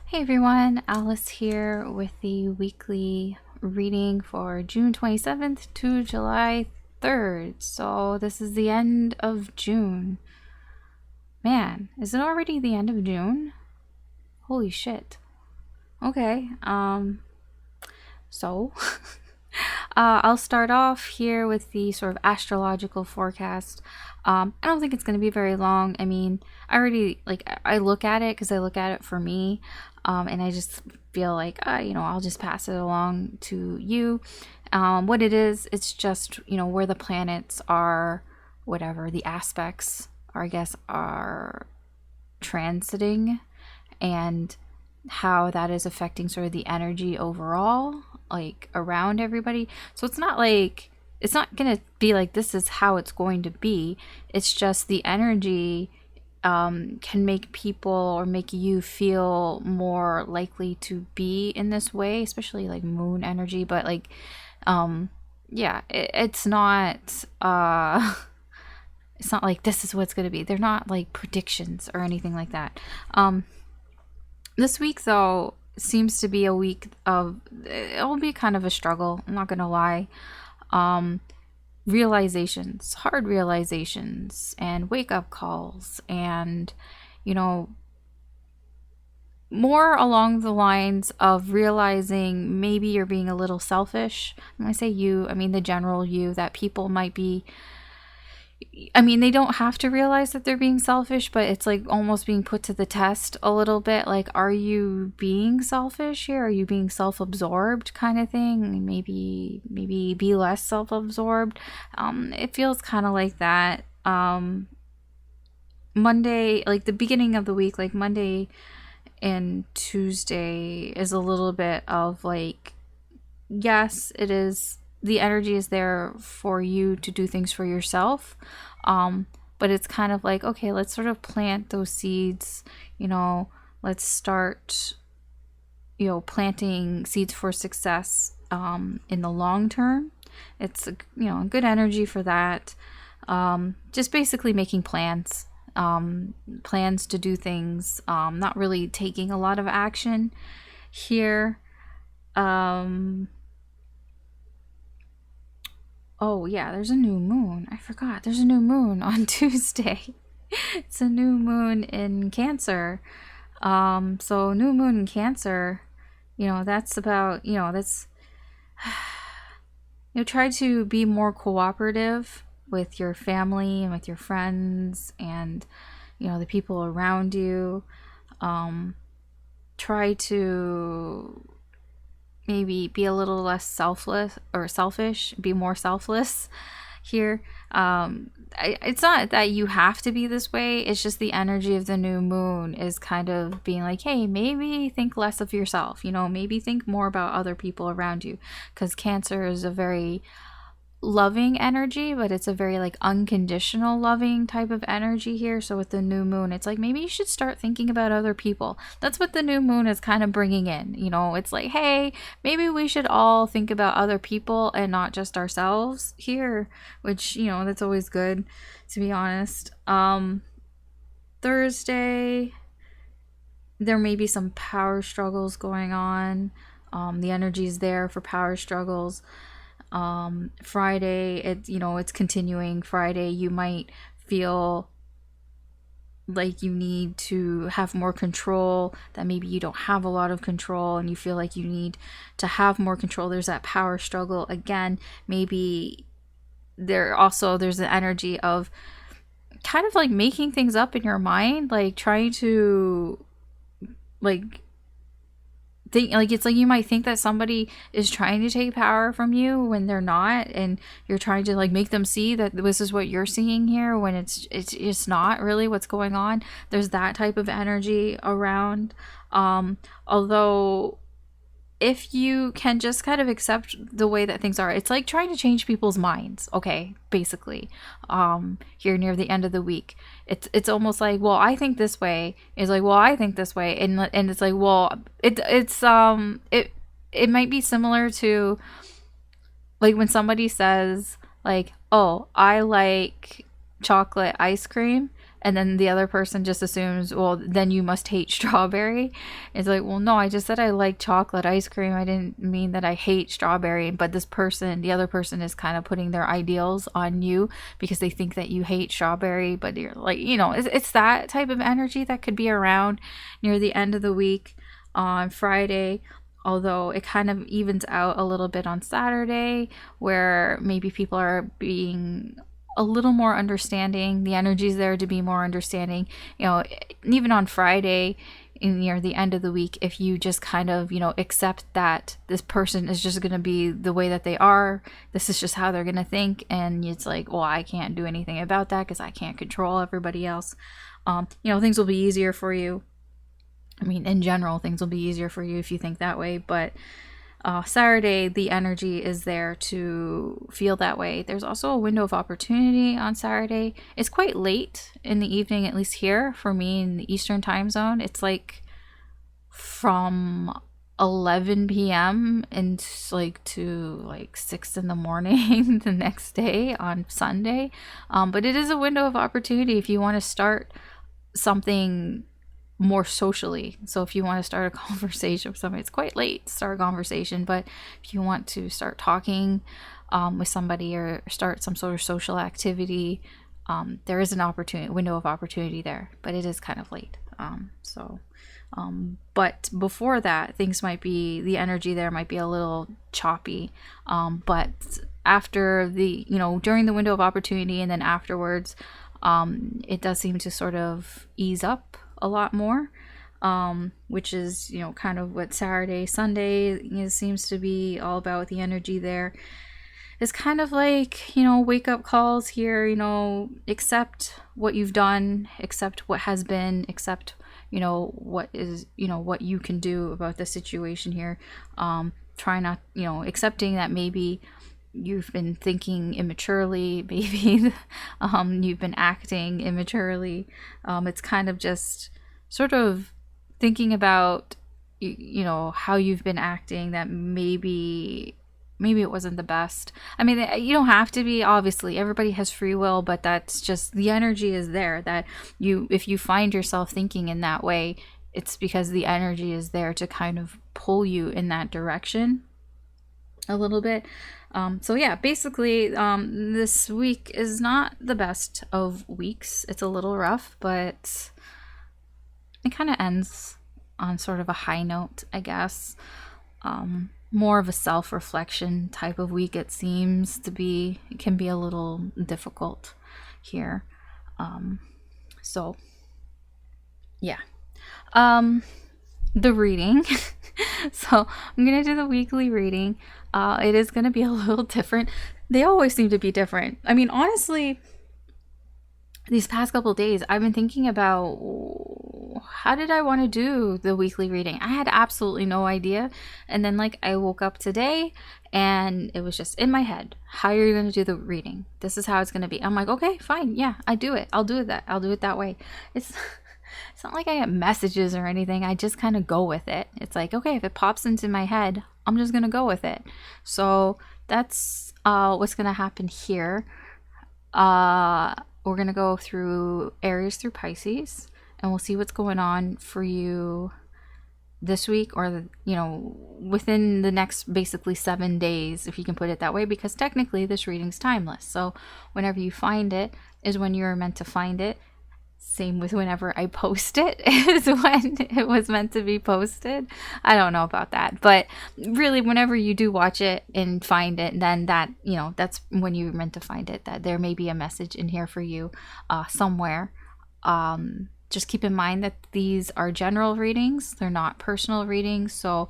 Hey everyone, Alice here with the weekly reading for June 27th to July 3rd. So this is the end of June. Man, is it already the end of June? Holy shit. Okay, so I'll start off here with the sort of astrological forecast. I don't think it's going to be very long. I mean, I look at it because I look at it for me, and I just feel like, I'll just pass it along to you. What it is, it's just, where the planets are, whatever the aspects are, I guess, are transiting and how that is affecting sort of the energy overall, like around everybody. So it's not gonna be like this is how it's going to be. It's just the energy can make people or make you feel more likely to be in this way, especially like moon energy. But it's not it's not like this is what it's gonna be. They're not like predictions or anything like that. This week, though, seems to be a week of, it'll be kind of a struggle, I'm not gonna lie. Realizations, hard realizations, and wake up calls, and, more along the lines of realizing maybe you're being a little selfish. When I say you, I mean the general you, that people might be, they don't have to realize that they're being selfish, but it's like almost being put to the test a little bit. Like, are you being selfish here? Are you being self-absorbed kind of thing? Maybe be less self-absorbed. It feels kind of like that. Monday, like the beginning of the week, like Monday and Tuesday is a little bit of like, yes, it is, the energy is there for you to do things for yourself, but it's kind of like, okay, let's sort of plant those seeds, let's start planting seeds for success in the long term. It's a good energy for that. Just basically making plans, plans to do things, not really taking a lot of action here. Oh, yeah, there's a new moon. I forgot. There's a new moon on Tuesday. It's a new moon in Cancer. So new moon in Cancer, that's about, try to be more cooperative with your family and with your friends and, the people around you. Try to maybe be a little less selfish, be more selfless here. It's not that you have to be this way, it's just the energy of the new moon is kind of being like, hey, maybe think less of yourself, maybe think more about other people around you, because Cancer is a very loving energy, but it's a very like unconditional loving type of energy here. So with the new moon, it's like maybe you should start thinking about other people. That's what the new moon is kind of bringing in. It's like, hey, maybe we should all think about other people and not just ourselves here, which that's always good, to be honest. Thursday, there may be some power struggles going on. The energy is there for power struggles. Friday, it's continuing. Friday, you might feel like you need to have more control, that maybe you don't have a lot of control and you feel like you need to have more control. There's that power struggle again. Maybe there's an energy of kind of like making things up in your mind, like trying to like think, like it's like you might think that somebody is trying to take power from you when they're not, and you're trying to like make them see that this is what you're seeing here when it's just not really what's going on. There's that type of energy around. Although if you can just kind of accept the way that things are, it's like trying to change people's minds, okay, basically. Here near the end of the week, it's almost like, well, I think this way, is like, well, I think this way, and it's like, well, it might be similar to like when somebody says like, oh, I like chocolate ice cream, And then the other person just assumes, well, then you must hate strawberry. It's like, well, no, I just said I like chocolate ice cream. I didn't mean that I hate strawberry. But this person, the other person, is kind of putting their ideals on you because they think that you hate strawberry. But you're like, it's that type of energy that could be around near the end of the week on Friday. Although it kind of evens out a little bit on Saturday, where maybe people are being a little more understanding. The energy's there to be more understanding. Even on Friday, near the end of the week, if you just kind of, accept that this person is just going to be the way that they are, this is just how they're going to think, and it's like, well, I can't do anything about that because I can't control everybody else. Things will be easier for you. I mean, in general, things will be easier for you if you think that way, but Saturday, the energy is there to feel that way. There's also a window of opportunity on Saturday. It's quite late in the evening, at least here for me in the Eastern time zone. It's like from 11 p.m. and like to like 6 in the morning the next day on Sunday. But it is a window of opportunity if you want to start something more socially. So if you want to start a conversation with somebody, it's quite late to start a conversation, but if you want to start talking with somebody or start some sort of social activity, there is an opportunity, window of opportunity there, but it is kind of late. But before that, the energy there might be a little choppy. But after during the window of opportunity and then afterwards, it does seem to sort of ease up a lot more, which is kind of what Saturday, Sunday seems to be all about. The energy there is kind of like wake up calls here. Accept what you've done, accept what has been, accept what is what you can do about the situation here. Try not accepting that maybe you've been thinking immaturely, maybe you've been acting immaturely. It's kind of just sort of thinking about how you've been acting, that maybe it wasn't the best. I mean, you don't have to be, obviously everybody has free will, but that's just the energy is there, that if you find yourself thinking in that way, it's because the energy is there to kind of pull you in that direction a little bit. So yeah, basically, this week is not the best of weeks. It's a little rough, but it kind of ends on sort of a high note, I guess. More of a self-reflection type of week, it seems to be. It can be a little difficult here. So yeah. The reading. So I'm gonna do the weekly reading. It is gonna be a little different. They always seem to be different. I mean, honestly, these past couple of days, I've been thinking about how did I want to do the weekly reading. I had absolutely no idea. And then I woke up today and it was just in my head. How are you going to do the reading? This is how it's going to be. I'm like, okay, fine. Yeah, I do it. I'll do it I'll do it that way. It's not like I get messages or anything. I just kind of go with it. It's like, okay, if it pops into my head, I'm just going to go with it. So that's what's going to happen here. We're going to go through Aries through Pisces, and we'll see what's going on for you this week, or within the next basically 7 days, if you can put it that way, because technically this reading's timeless. So whenever you find it is when you're meant to find it. Same with whenever I post it is when it was meant to be posted. I don't know about that, but really whenever you do watch it and find it, then that's when you're meant to find it, that there may be a message in here for you somewhere. Just keep in mind that these are general readings. They're not personal readings, so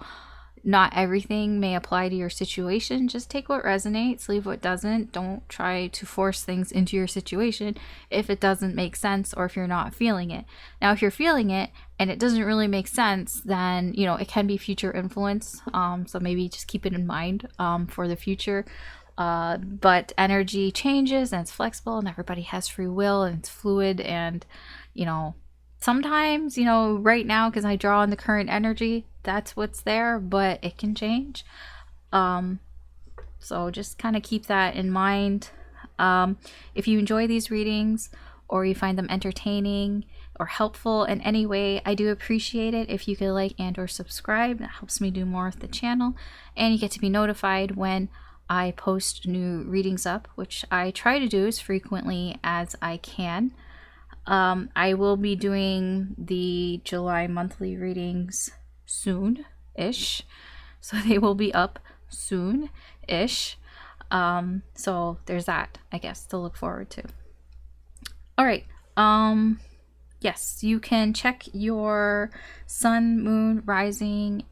not everything may apply to your situation. Just take what resonates, leave what doesn't. Don't try to force things into your situation if it doesn't make sense or if you're not feeling it. Now, if you're feeling it and it doesn't really make sense, then, it can be future influence. So maybe just keep it in mind for the future. But energy changes and it's flexible and everybody has free will and it's fluid and, sometimes, right now, because I draw on the current energy, that's what's there, but it can change. So just kind of keep that in mind. If you enjoy these readings, or you find them entertaining or helpful in any way, I do appreciate it if you could like and or subscribe. That helps me do more of the channel, and you get to be notified when I post new readings up, which I try to do as frequently as I can. I will be doing the July monthly readings soon-ish, so they will be up soon-ish. So there's that, I guess, to look forward to. All right. Yes, you can check your sun, moon, rising,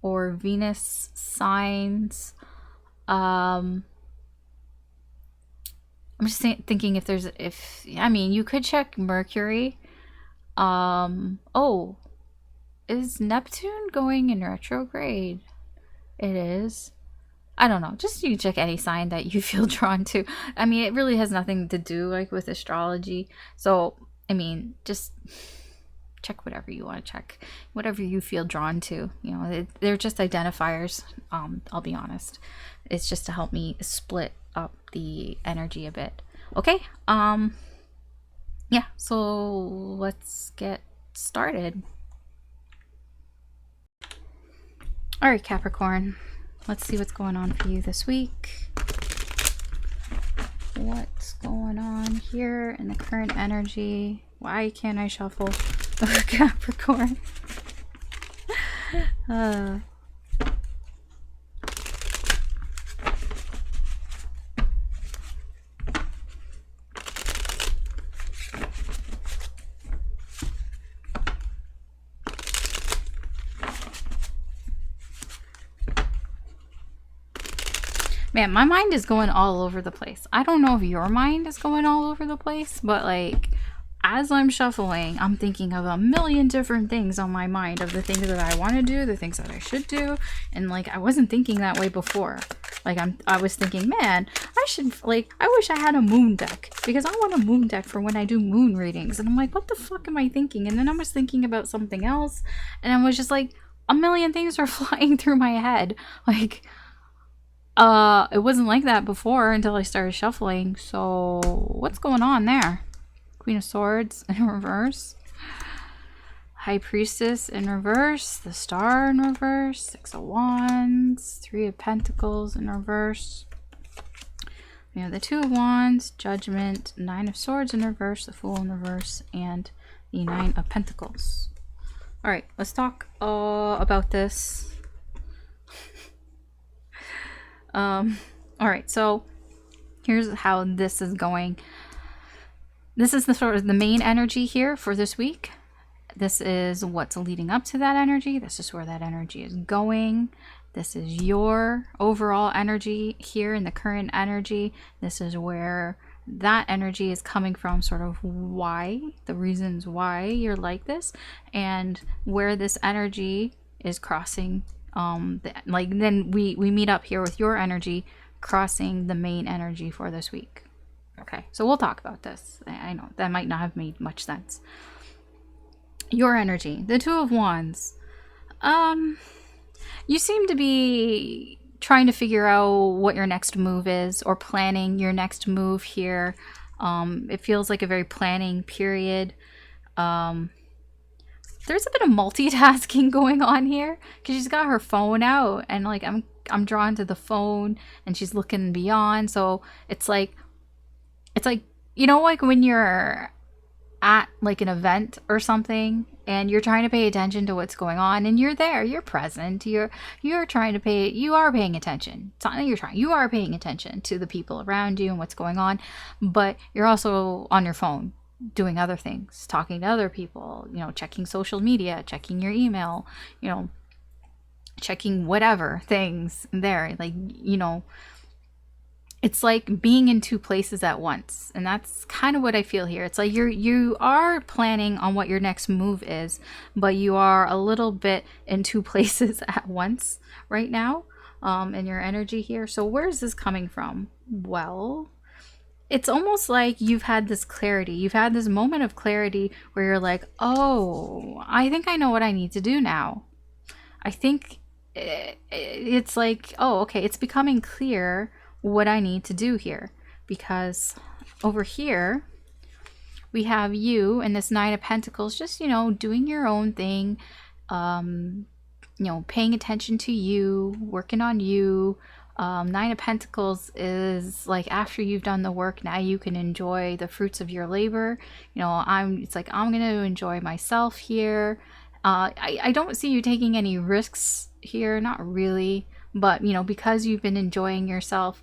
or Venus signs. I'm just thinking I mean, you could check Mercury. Oh, is Neptune going in retrograde? It is. I don't know. Just you check any sign that you feel drawn to. I mean, it really has nothing to do like with astrology. So, I mean, just check whatever you want to check, whatever you feel drawn to. You know, they're just identifiers. I'll be honest. It's just to help me split up the energy a bit. Okay. Yeah. So let's get started. All right, Capricorn. Let's see what's going on for you this week. What's going on here in the current energy? Why can't I shuffle Capricorn? Man, my mind is going all over the place. I don't know if your mind is going all over the place, but like as I'm shuffling, I'm thinking of a million different things on my mind, of the things that I want to do, the things that I should do, and like I wasn't thinking that way before. Like I was thinking, man, I wish I had a moon deck, because I want a moon deck for when I do moon readings. And I'm like, what the fuck am I thinking? And then I was thinking about something else, and I was just like, a million things were flying through my head. Like it wasn't like that before until I started shuffling. So what's going on there? Queen of Swords in reverse, High Priestess in reverse, the Star in reverse, Six of Wands, Three of Pentacles in reverse. We have the Two of Wands, Judgment, Nine of Swords in reverse, the Fool in reverse, and the Nine of Pentacles. All right, let's talk about this. All right, so here's how this is going. This is the sort of the main energy here for this week. This is what's leading up to that energy. This is where that energy is going. This is your overall energy here in the current energy. This is where that energy is coming from, sort of why, the reasons why you're like this, and where this energy is crossing. Then we meet up here with your energy crossing the main energy for this week. Okay, so we'll talk about this. I know that might not have made much sense. Your energy, the Two of Wands. You seem to be trying to figure out what your next move is, or planning your next move here. It feels like a very planning period. There's a bit of multitasking going on here, because she's got her phone out, and like I'm drawn to the phone, and she's looking beyond. So it's like, you know, like when you're at like an event or something, and you're trying to pay attention to what's going on, and you're there, you're present, you are paying attention. It's not that you're trying, you are paying attention to the people around you and what's going on, but you're also on your phone doing other things, talking to other people, you know, checking social media, checking your email, you know, checking whatever things there. Like, you know, it's like being in two places at once, and that's kind of what I feel here. It's like you are planning on what your next move is, but you are a little bit in two places at once right now, in your energy here. So where's this coming from? Well, it's almost like you've had this clarity. You've had this moment of clarity where you're like, oh, I think I know what I need to do now. I think it's like, oh, okay, it's becoming clear what I need to do here. Because over here, we have you and this Nine of Pentacles just, you know, doing your own thing, you know, paying attention to you, working on you. Nine of Pentacles is like after you've done the work, now you can enjoy the fruits of your labor. You know, it's like I'm gonna enjoy myself here. I don't see you taking any risks here, not really, but you know, because you've been enjoying yourself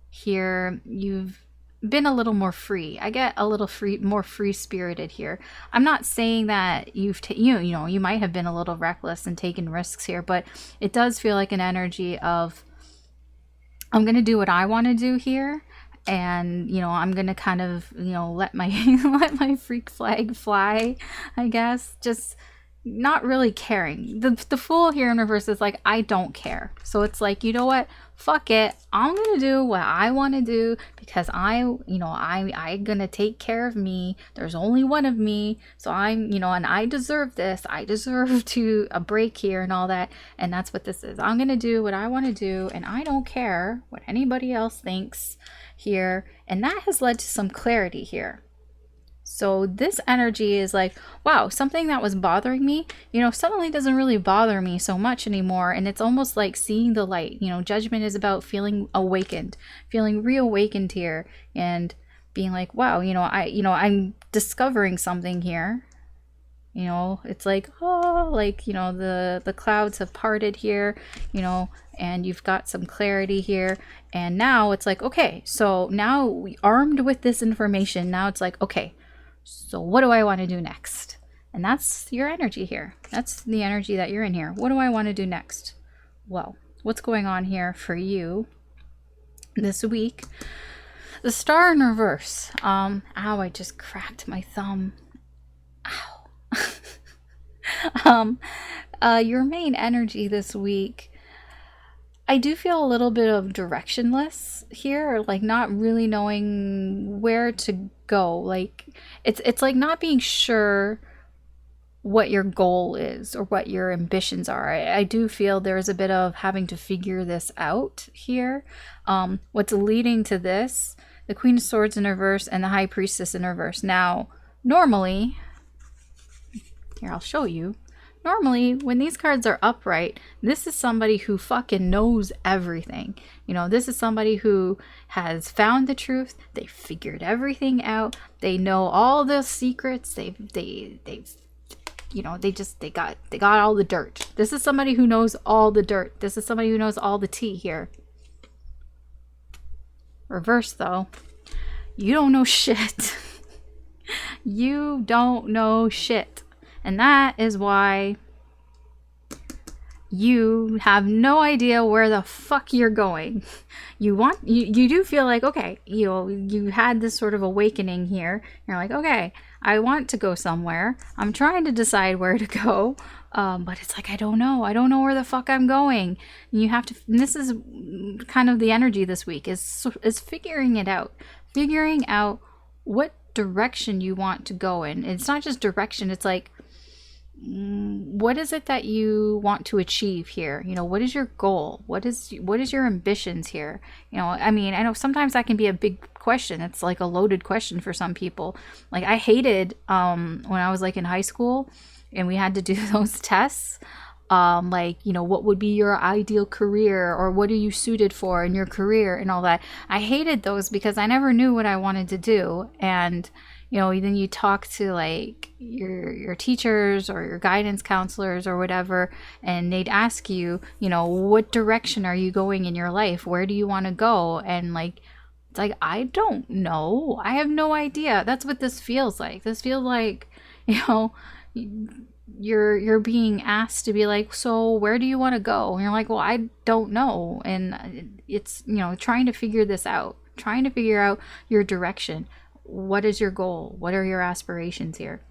here, you've been a little more free. I get a little more free spirited here. I'm not saying that you know, you might have been a little reckless and taken risks here, but it does feel like an energy of, I'm going to do what I want to do here. And, you know, I'm going to kind of, you know, let my, let my freak flag fly, I guess. Just not really caring. The Fool here in reverse is like, I don't care. So it's like, you know what? Fuck it. I'm going to do what I want to do because I'm going to take care of me. There's only one of me. So I'm, you know, and I deserve this. I deserve to a break here and all that. And that's what this is. I'm going to do what I want to do. And I don't care what anybody else thinks here. And that has led to some clarity here. So this energy is like, wow, something that was bothering me, you know, suddenly doesn't really bother me so much anymore. And it's almost like seeing the light. You know, judgment is about feeling awakened, feeling reawakened here, and being like, wow, you know, I'm discovering something here. You know, it's like, oh, like, you know, the clouds have parted here, you know, and you've got some clarity here. And now it's like, okay, so now we armed with this information. Now it's like, okay, so what do I want to do next? And that's your energy here. That's the energy that you're in here. What do I want to do next? Well, what's going on here for you this week? The Star in reverse. Ow, I just cracked my thumb. Ow. Your main energy this week, I do feel a little bit of directionless here, like not really knowing where to go. Like it's like not being sure what your goal is or what your ambitions are. I do feel there's a bit of having to figure this out here. What's leading to this, the Queen of Swords in reverse and the High Priestess in reverse. Now, normally, here, I'll show you. Normally, when these cards are upright, this is somebody who fucking knows everything. You know, this is somebody who has found the truth. They figured everything out. They know all the secrets. They've you know, they got all the dirt. This is somebody who knows all the dirt. This is somebody who knows all the tea here. Reverse though, you don't know shit. You don't know shit. And that is why you have no idea where the fuck you're going. You do feel like, okay, you know, you had this sort of awakening here. You're like, okay, I want to go somewhere. I'm trying to decide where to go. But it's like, I don't know where the fuck I'm going. And you have to, and this is kind of the energy this week is figuring it out, figuring out what direction you want to go in. It's not just direction. It's like, what is it that you want to achieve here? You know, what is your goal? What is your ambitions here? You know, I mean, I know sometimes that can be a big question. It's like a loaded question for some people. Like I hated when I was like in high school and we had to do those tests. Like, you know, what would be your ideal career, or what are you suited for in your career and all that. I hated those because I never knew what I wanted to do. And you know, then you talk to like your teachers or your guidance counselors or whatever, and they'd ask you, you know, what direction are you going in your life? Where do you want to go? And like, it's like, I don't know. I have no idea. That's what this feels like. This feels like, you know, you're being asked to be like, so where do you want to go? And you're like, well, I don't know. And it's, you know, trying to figure this out, trying to figure out your direction. What is your goal? What are your aspirations here?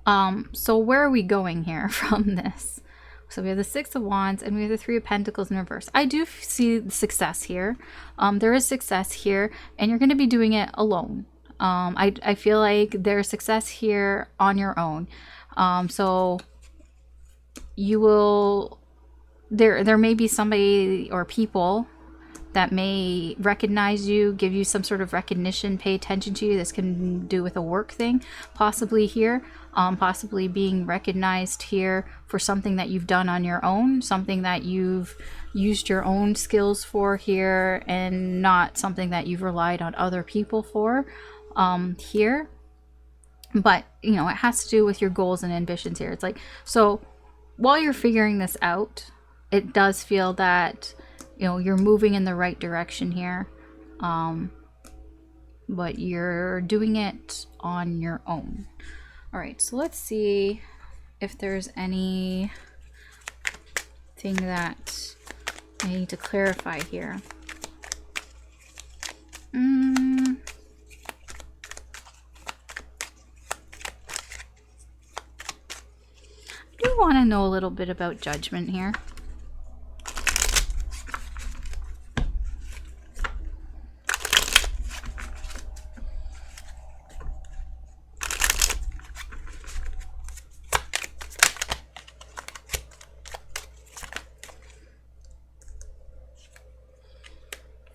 So where are we going here from this? So we have the Six of Wands and we have the Three of Pentacles in reverse. I do see success here. There is success here, and you're going to be doing it alone. I feel like there's success here on your own. So you will, there may be somebody or people that may recognize you, give you some sort of recognition, pay attention to you. This can do with a work thing, possibly here, possibly being recognized here for something that you've done on your own, something that you've used your own skills for here, and not something that you've relied on other people for here. But, you know, it has to do with your goals and ambitions here. It's like, so while you're figuring this out, it does feel that, you know, you're moving in the right direction here. But you're doing it on your own. All right, so let's see if there's anything that I need to clarify here. I do want to know a little bit about judgment here.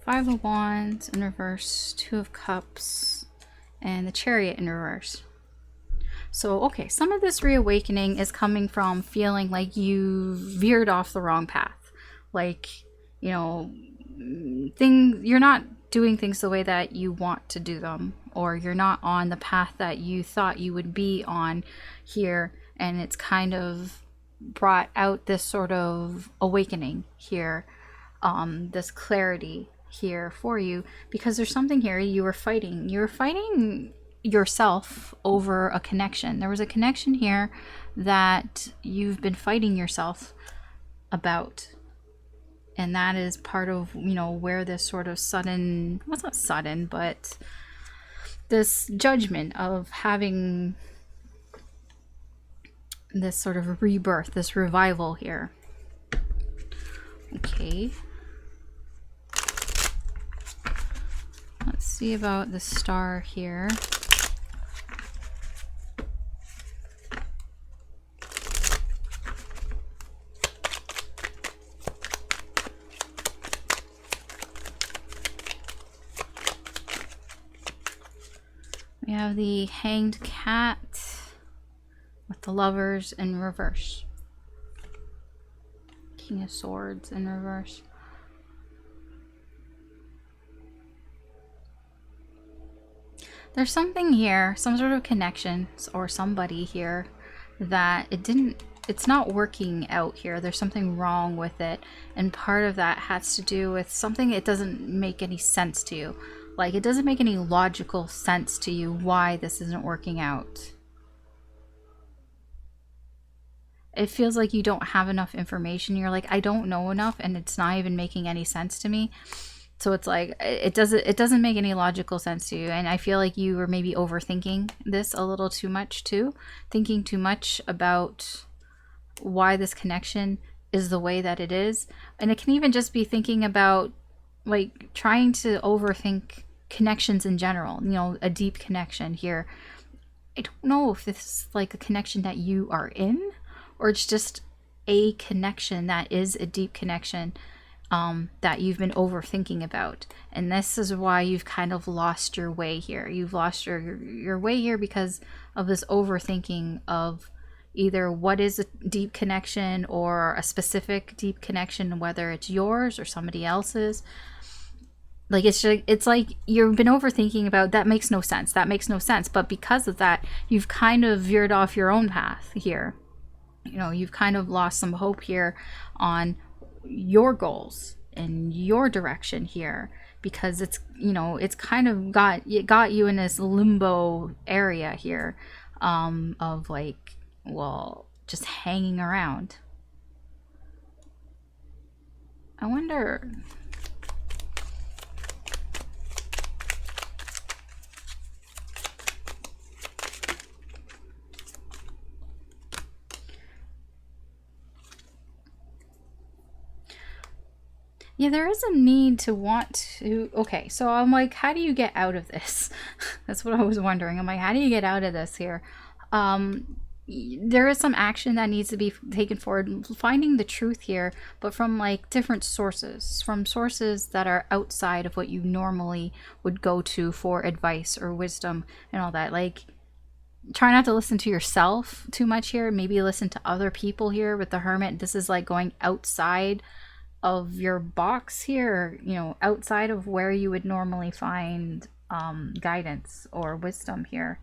Five of Wands in reverse, Two of Cups, and the Chariot in reverse. So, okay, some of this reawakening is coming from feeling like you veered off the wrong path. Like, you know, you're not doing things the way that you want to do them, or you're not on the path that you thought you would be on here, and it's kind of brought out this sort of awakening here, this clarity here for you, because there's something here you were fighting yourself over a connection. There was a connection here that you've been fighting yourself about, and that is part of, you know, where this sort of sudden, well, it's not sudden, but this judgment of having this sort of rebirth, this revival here. Okay, let's see about the Star here. We have the Hanged Cat with the Lovers in reverse. King of Swords in reverse. There's something here, some sort of connection or somebody here that it's not working out here. There's something wrong with it, and part of that has to do with something. It doesn't make any sense to you. Like, it doesn't make any logical sense to you why this isn't working out. It feels like you don't have enough information. You're like, I don't know enough, and it's not even making any sense to me. So it's like, it doesn't make any logical sense to you. And I feel like you were maybe overthinking this a little too much too. Thinking too much about why this connection is the way that it is. And it can even just be thinking about, like, trying to overthink connections in general. You know, a deep connection here. I don't know if this is like a connection that you are in, or it's just a connection that is a deep connection that you've been overthinking about. And this is why you've kind of lost your way here. You've lost your way here because of this overthinking of either what is a deep connection or a specific deep connection, whether it's yours or somebody else's. Like, it's like you've been overthinking about, that makes no sense. That makes no sense. But because of that, you've kind of veered off your own path here. You know, you've kind of lost some hope here on your goals and your direction here, because it's, you know, it's kind of got you in this limbo area here, of like, well, just hanging around. I wonder, yeah, there is a need to want to, okay, so I'm like, how do you get out of this? That's what I was wondering. I'm like, how do you get out of this here? there is some action that needs to be taken forward, finding the truth here, but from like different sources, from sources that are outside of what you normally would go to for advice or wisdom and all that. Like, try not to listen to yourself too much here. Maybe listen to other people here with the Hermit. This is like going outside of your box here, you know, outside of where you would normally find guidance or wisdom here.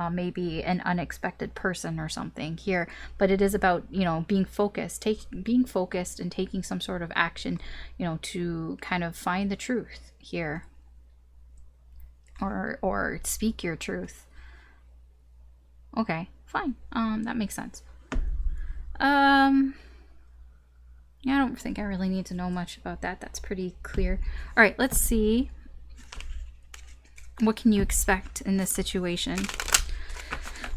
Maybe an unexpected person or something here, but it is about, you know, being focused, being focused and taking some sort of action, you know, to kind of find the truth here, or speak your truth. Okay, fine. That makes sense. Yeah, I don't think I really need to know much about that. That's pretty clear. All right, let's see. What can you expect in this situation?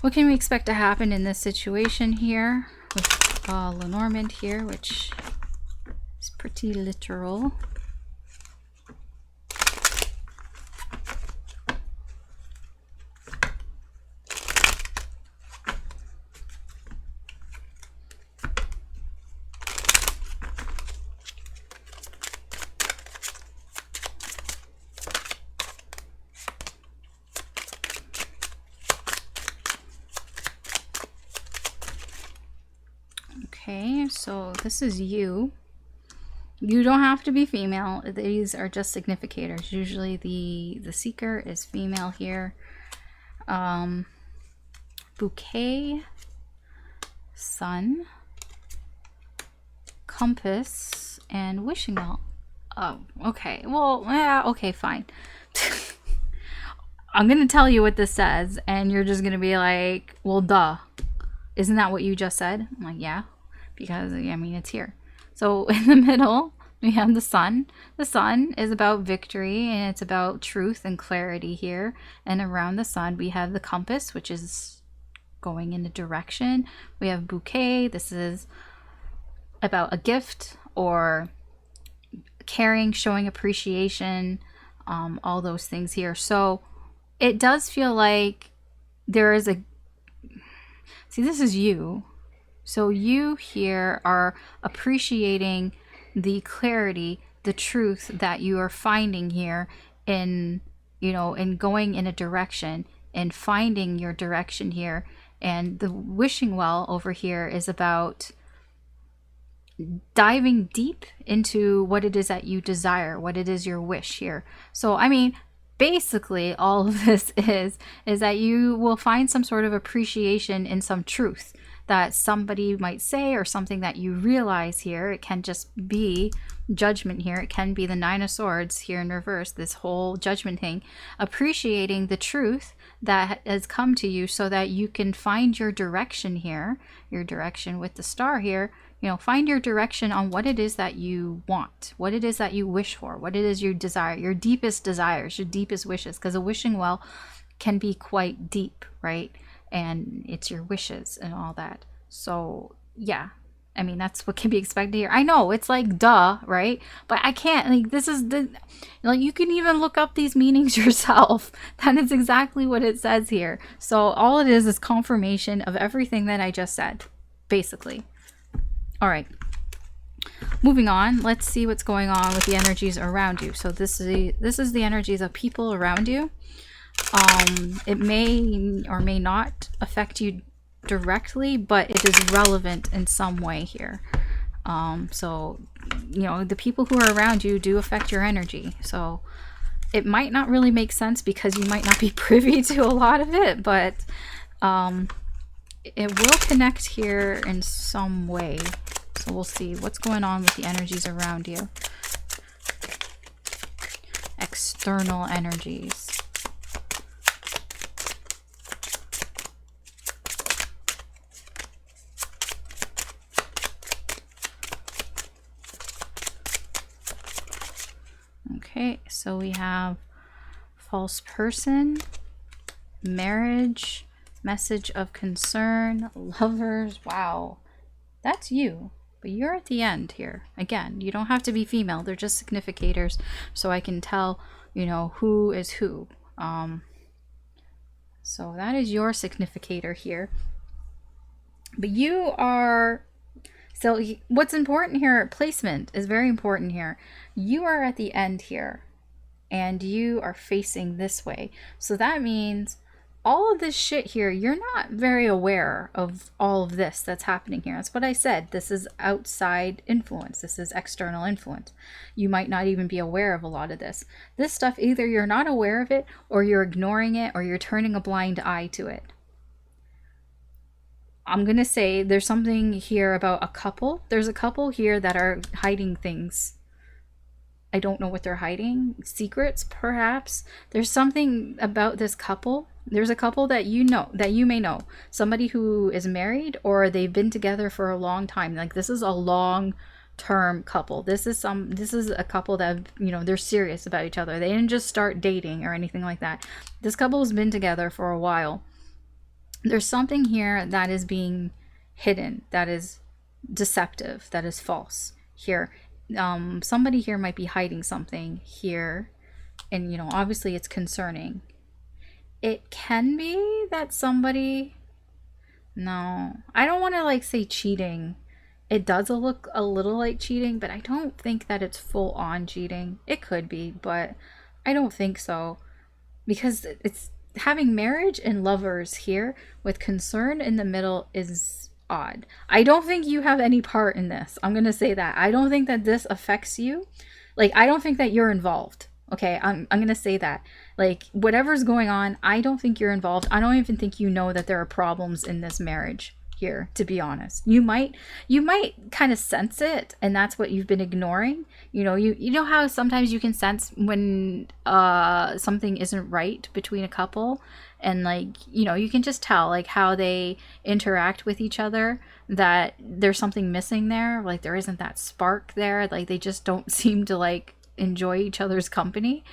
What can we expect to happen in this situation here with Lenormand here, which is pretty literal. Okay, so this is you. You don't have to be female. These are just significators. Usually the seeker is female here. Bouquet, sun, compass, and wishing well. Oh, okay. Well, yeah, okay, fine. I'm gonna tell you what this says, and you're just gonna be like, well, duh. Isn't that what you just said? I'm like, yeah, because, I mean, it's here. So in the middle, we have the sun. The sun is about victory, and it's about truth and clarity here. And around the sun, we have the compass, which is going in a direction. We have bouquet. This is about a gift or caring, showing appreciation, all those things here. So it does feel like there is a... See, this is you. So you here are appreciating the clarity, the truth that you are finding here in, you know, in going in a direction and finding your direction here. And the wishing well over here is about diving deep into what it is that you desire, what it is your wish here. So, I mean, basically all of this is that you will find some sort of appreciation in some truth that somebody might say, or something that you realize here. It can just be judgment here. It can be the Nine of Swords here in reverse, this whole judgment thing. Appreciating the truth that has come to you so that you can find your direction here, your direction with the star here. You know, find your direction on what it is that you want, what it is that you wish for, what it is you desire, your deepest desires, your deepest wishes, because a wishing well can be quite deep, right? And it's your wishes and all that. So yeah, I mean, that's what can be expected here. I know it's like duh, right? But I can't, like, this is the, like, you can even look up these meanings yourself. That is exactly what it says here. So all it is confirmation of everything that I just said, basically. All right, moving on. Let's see what's going on with the energies around you. So this is the energies of people around you. It may or may not affect you directly, but it is relevant in some way here. So, you know, the people who are around you do affect your energy. So it might not really make sense because you might not be privy to a lot of it, but it will connect here in some way. So we'll see what's going on with the energies around you. External energies. Okay, so we have false person, marriage, message of concern, lovers. Wow, that's you. But you're at the end here. Again, you don't have to be female. They're just significators. So I can tell, you know, who is who. So that is your significator here. But you are, so what's important here, placement is very important here. You are at the end here and you are facing this way. So that means all of this shit here, you're not very aware of all of this that's happening here. That's what I said. This is outside influence. This is external influence. You might not even be aware of a lot of this. This stuff, either you're not aware of it, or you're ignoring it, or you're turning a blind eye to it. I'm going to say there's something here about a couple. There's a couple here that are hiding things. I don't know what they're hiding. Secrets, perhaps. There's something about this couple. There's a couple that you know, that you may know. Somebody who is married or they've been together for a long time. Like, this is a long-term couple. This is a couple that, you know, they're serious about each other. They didn't just start dating or anything like that. This couple has been together for a while. There's something here that is being hidden, that is deceptive, that is false here. Somebody here might be hiding something here, and, you know, obviously it's concerning. It can be that somebody, no, I don't want to like say cheating. It does look a little like cheating, but I don't think that it's full on cheating. It could be, but I don't think so, because it's having marriage and lovers here with concern in the middle is odd. I don't think you have any part in this. I'm going to say that. I don't think that this affects you. Like, I don't think that you're involved. Okay, I'm going to say that. Like, whatever's going on, I don't think you're involved. I don't even think you know that there are problems in this marriage here, to be honest. You might kind of sense it, and that's what you've been ignoring. You know how sometimes you can sense when something isn't right between a couple, and, like, you know, you can just tell, like, how they interact with each other, that there's something missing there. Like, there isn't that spark there. Like, they just don't seem to, like, enjoy each other's company.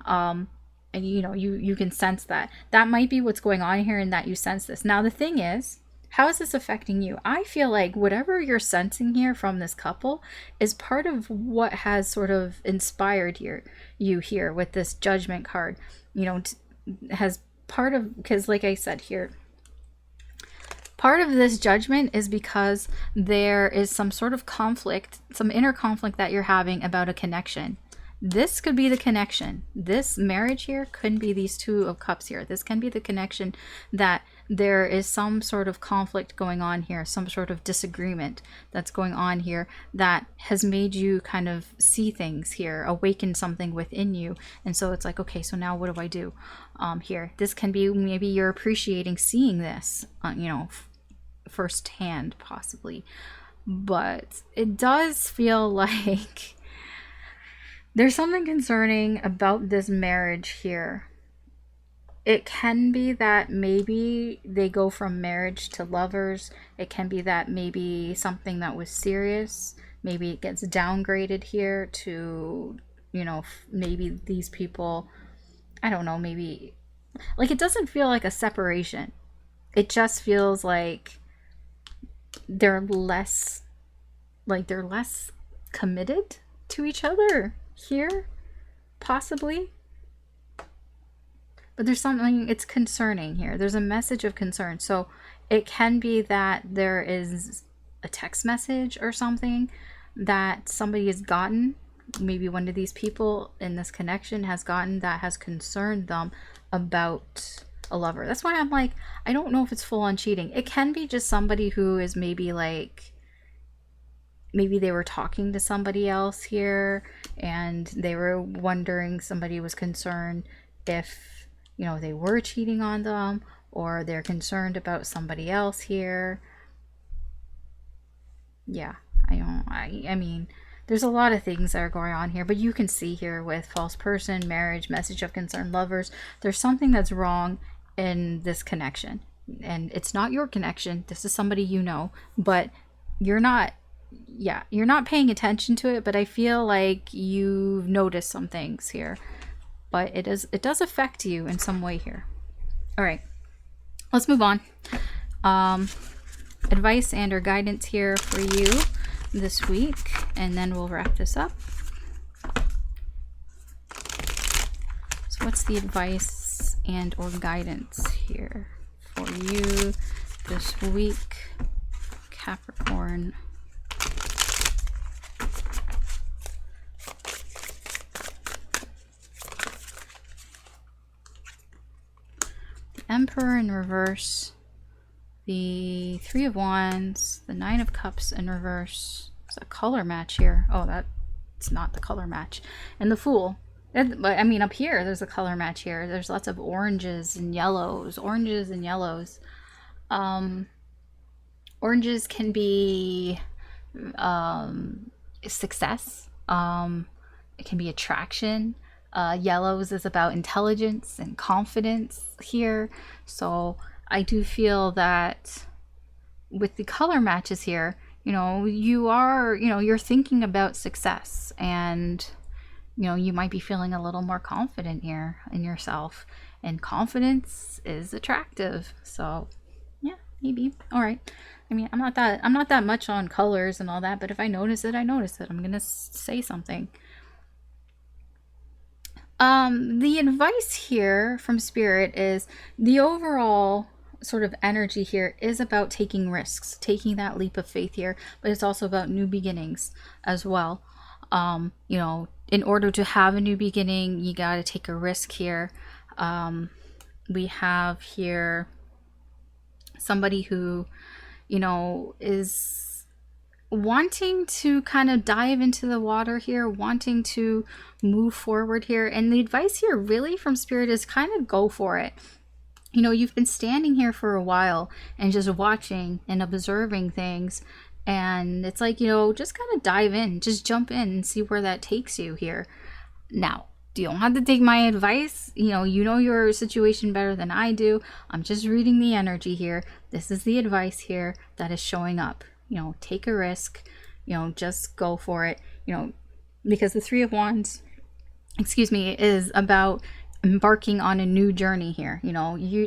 And, you know, you can sense that. That might be what's going on here, and that you sense this. Now, the thing is, how is this affecting you? I feel like whatever you're sensing here from this couple is part of what has sort of inspired you here with this Judgment card. You know, has part of, because like I said here, part of this Judgment is because there is some sort of conflict, some inner conflict that you're having about a connection. This could be the connection. This marriage here could be these Two of Cups here. This can be the connection, that there is some sort of conflict going on here, some sort of disagreement that's going on here that has made you kind of see things here, awaken something within you. And so it's like, okay, so now what do I do here? This can be, maybe you're appreciating seeing this, you know, firsthand possibly. But it does feel like there's something concerning about this marriage here. It can be that maybe they go from marriage to lovers. It can be that maybe something that was serious, maybe it gets downgraded here to, you know, maybe these people, I don't know, maybe, like, it doesn't feel like a separation. It just feels like they're less committed to each other here, possibly. But there's something, it's concerning here. There's a message of concern. So it can be that there is a text message or something that somebody has gotten, maybe one of these people in this connection has gotten, that has concerned them about a lover. That's why I'm like, I don't know if it's full on cheating. It can be just somebody who is maybe like, maybe they were talking to somebody else here and they were wondering, somebody was concerned if, you know, they were cheating on them, or they're concerned about somebody else here. Yeah, I mean, there's a lot of things that are going on here, but you can see here with false person, marriage, message of concern, lovers, there's something that's wrong in this connection. And it's not your connection. This is somebody you know, but you're not paying attention to it, but I feel like you've noticed some things here. But it does affect you in some way here. All right, let's move on. Advice and or guidance here for you this week, and then we'll wrap this up. So what's the advice and or guidance here for you this week? Capricorn. Emperor in reverse, the Three of Wands, the Nine of Cups in reverse. There's a color match here. Oh, that's not the color match. And the Fool. I mean, up here, there's a color match here. There's lots of oranges and yellows. Oranges and yellows. Oranges can be success. It can be attraction. Yellows is about intelligence and confidence here. So I do feel that with the color matches here, you're thinking about success, and you might be feeling a little more confident here in yourself, and confidence is attractive. So yeah, maybe. All right. I mean, I'm not that much on colors and all that, but if I notice it, I notice it. I'm going to say something. The advice here from Spirit is the overall sort of energy here is about taking risks, taking that leap of faith here, but it's also about new beginnings as well. In order to have a new beginning, you got to take a risk here. We have here somebody who, is wanting to kind of dive into the water here, wanting to move forward here. And the advice here really from Spirit is kind of go for it. You've been standing here for a while and just watching and observing things. And it's like, just kind of dive in, just jump in and see where that takes you here. Now, you don't have to take my advice. You know your situation better than I do. I'm just reading the energy here. This is the advice here that is showing up. Take a risk, just go for it, because the Three of Wands, is about embarking on a new journey here.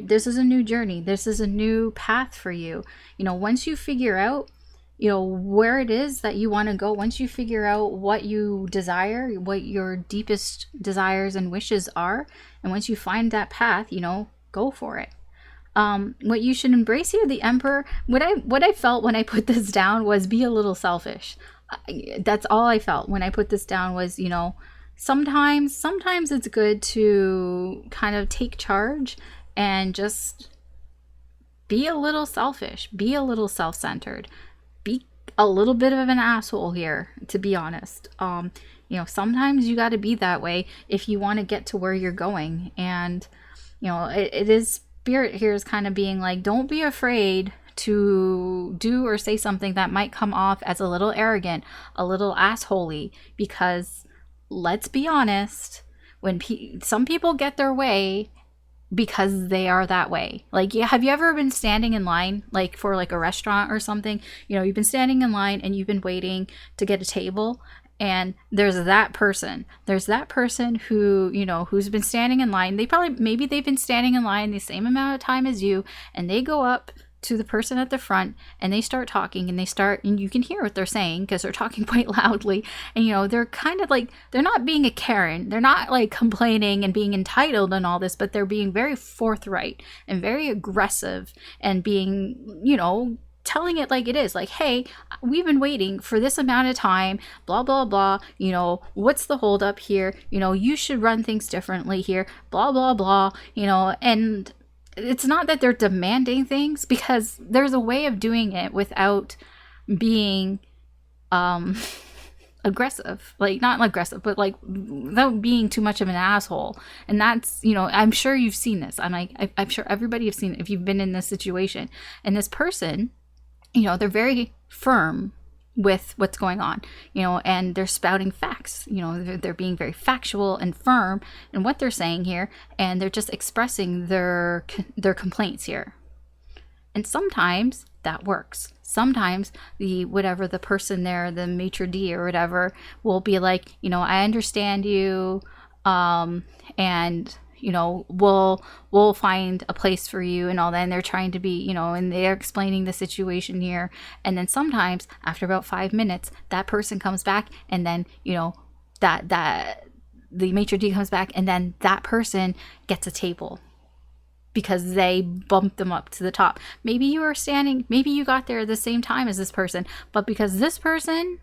This is a new journey. This is a new path for you. Once you figure out, where it is that you want to go, once you figure out what you desire, what your deepest desires and wishes are, and once you find that path, go for it. What you should embrace here, the Emperor, what I felt when I put this down was be a little selfish. That's all I felt when I put this down was, sometimes it's good to kind of take charge and just be a little selfish, be a little self-centered, be a little bit of an asshole here, to be honest. Sometimes you got to be that way if you want to get to where you're going. And, it is Spirit here is kind of being like, don't be afraid to do or say something that might come off as a little arrogant, a little assholey, because let's be honest, when some people get their way because they are that way. Like, have you ever been standing in line, like for like a restaurant or something? You've been standing in line and you've been waiting to get a table, and there's that person who, who's been standing in line. Maybe they've been standing in line the same amount of time as you, and they go up to the person at the front and they start talking, and you can hear what they're saying because they're talking quite loudly. And, they're kind of like, they're not being a Karen. They're not like complaining and being entitled and all this, but they're being very forthright and very aggressive and being, telling it like it is, like, hey, we've been waiting for this amount of time, blah, blah, blah, what's the hold up here? You should run things differently here, blah, blah, blah, and it's not that they're demanding things, because there's a way of doing it without being aggressive, like not aggressive, but like without being too much of an asshole. And that's, I'm sure you've seen this. I'm sure everybody has seen it if you've been in this situation. And this person, they're very firm with what's going on, and they're spouting facts, they're being very factual and firm in what they're saying here, and they're just expressing their complaints here. And sometimes that works. Sometimes the person there, the maitre d' or whatever, will be like, I understand you, and we'll find a place for you and all that. And they're trying to be, and they're explaining the situation here. And then sometimes after about 5 minutes, that person comes back, and then, that the maitre d' comes back, and then that person gets a table. because they bumped them up to the top. Maybe you were standing, maybe you got there at the same time as this person, but because this person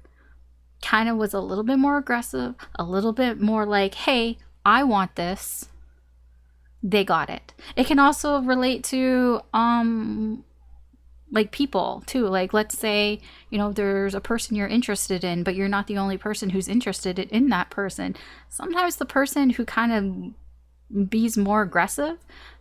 kind of was a little bit more aggressive, a little bit more like, hey, I want this, they got it. It can also relate to like people too. Like, let's say, you know, there's a person you're interested in, but you're not the only person who's interested in that person. Sometimes the person who kind of be's more aggressive,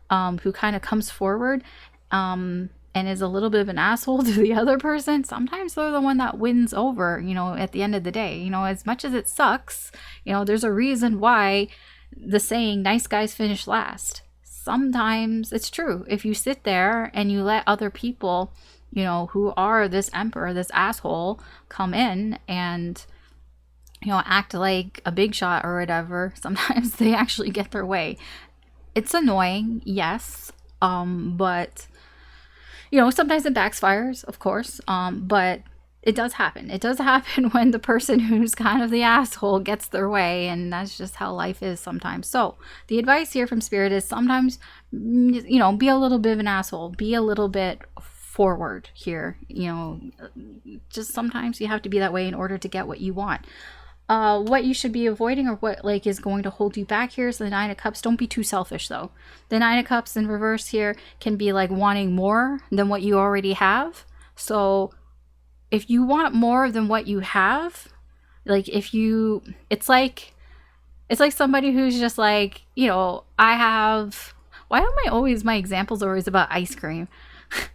who kind of comes forward, and is a little bit of an asshole to the other person, sometimes they're the one that wins over, you know, at the end of the day. You know, as much as it sucks, you know, there's a reason why the saying, nice guys finish last. Sometimes it's true. If you sit there and you let other people, you know, who are this emperor, this asshole, come in and, you know, act like a big shot or whatever, sometimes they actually get their way. It's annoying, yes, but, you know, sometimes it backfires, of course, but it does happen. It does happen when the person who's kind of the asshole gets their way, and that's just how life is sometimes. So the advice here from Spirit is sometimes, you know, be a little bit of an asshole, be a little bit forward here. You know, just sometimes you have to be that way in order to get what you want. What you should be avoiding, or what like is going to hold you back here, is the Nine of Cups. Don't be too selfish though. The Nine of Cups in reverse here can be like wanting more than what you already have. So if you want more than what you have, like it's like somebody who's just like, you know, why am my examples are always about ice cream?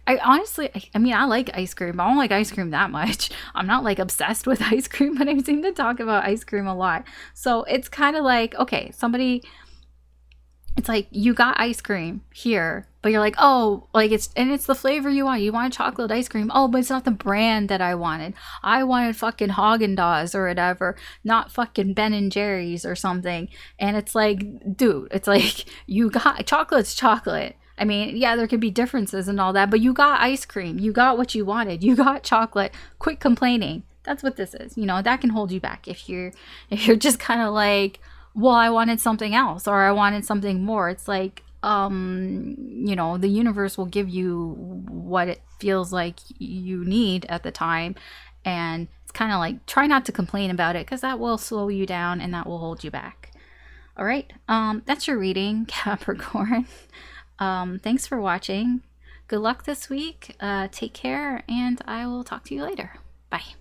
I honestly, I mean, I like ice cream. I don't like ice cream that much. I'm not like obsessed with ice cream, but I seem to talk about ice cream a lot. So it's kind of like, okay, it's like you got ice cream here, but you're like, oh, like it's the flavor you want. You want chocolate ice cream. Oh, but it's not the brand that I wanted. I wanted fucking Haagen-Dazs or whatever, not fucking Ben and Jerry's or something. And it's like, dude, it's like you got chocolate's chocolate. I mean, yeah, there could be differences and all that, but you got ice cream. You got what you wanted. You got chocolate. Quit complaining. That's what this is. You know, that can hold you back if you're just kind of like, well, I wanted something else, or I wanted something more. It's like, you know, the universe will give you what it feels like you need at the time. And it's kind of like, try not to complain about it, because that will slow you down and that will hold you back. All right. That's your reading, Capricorn. Thanks for watching. Good luck this week. Take care, and I will talk to you later. Bye.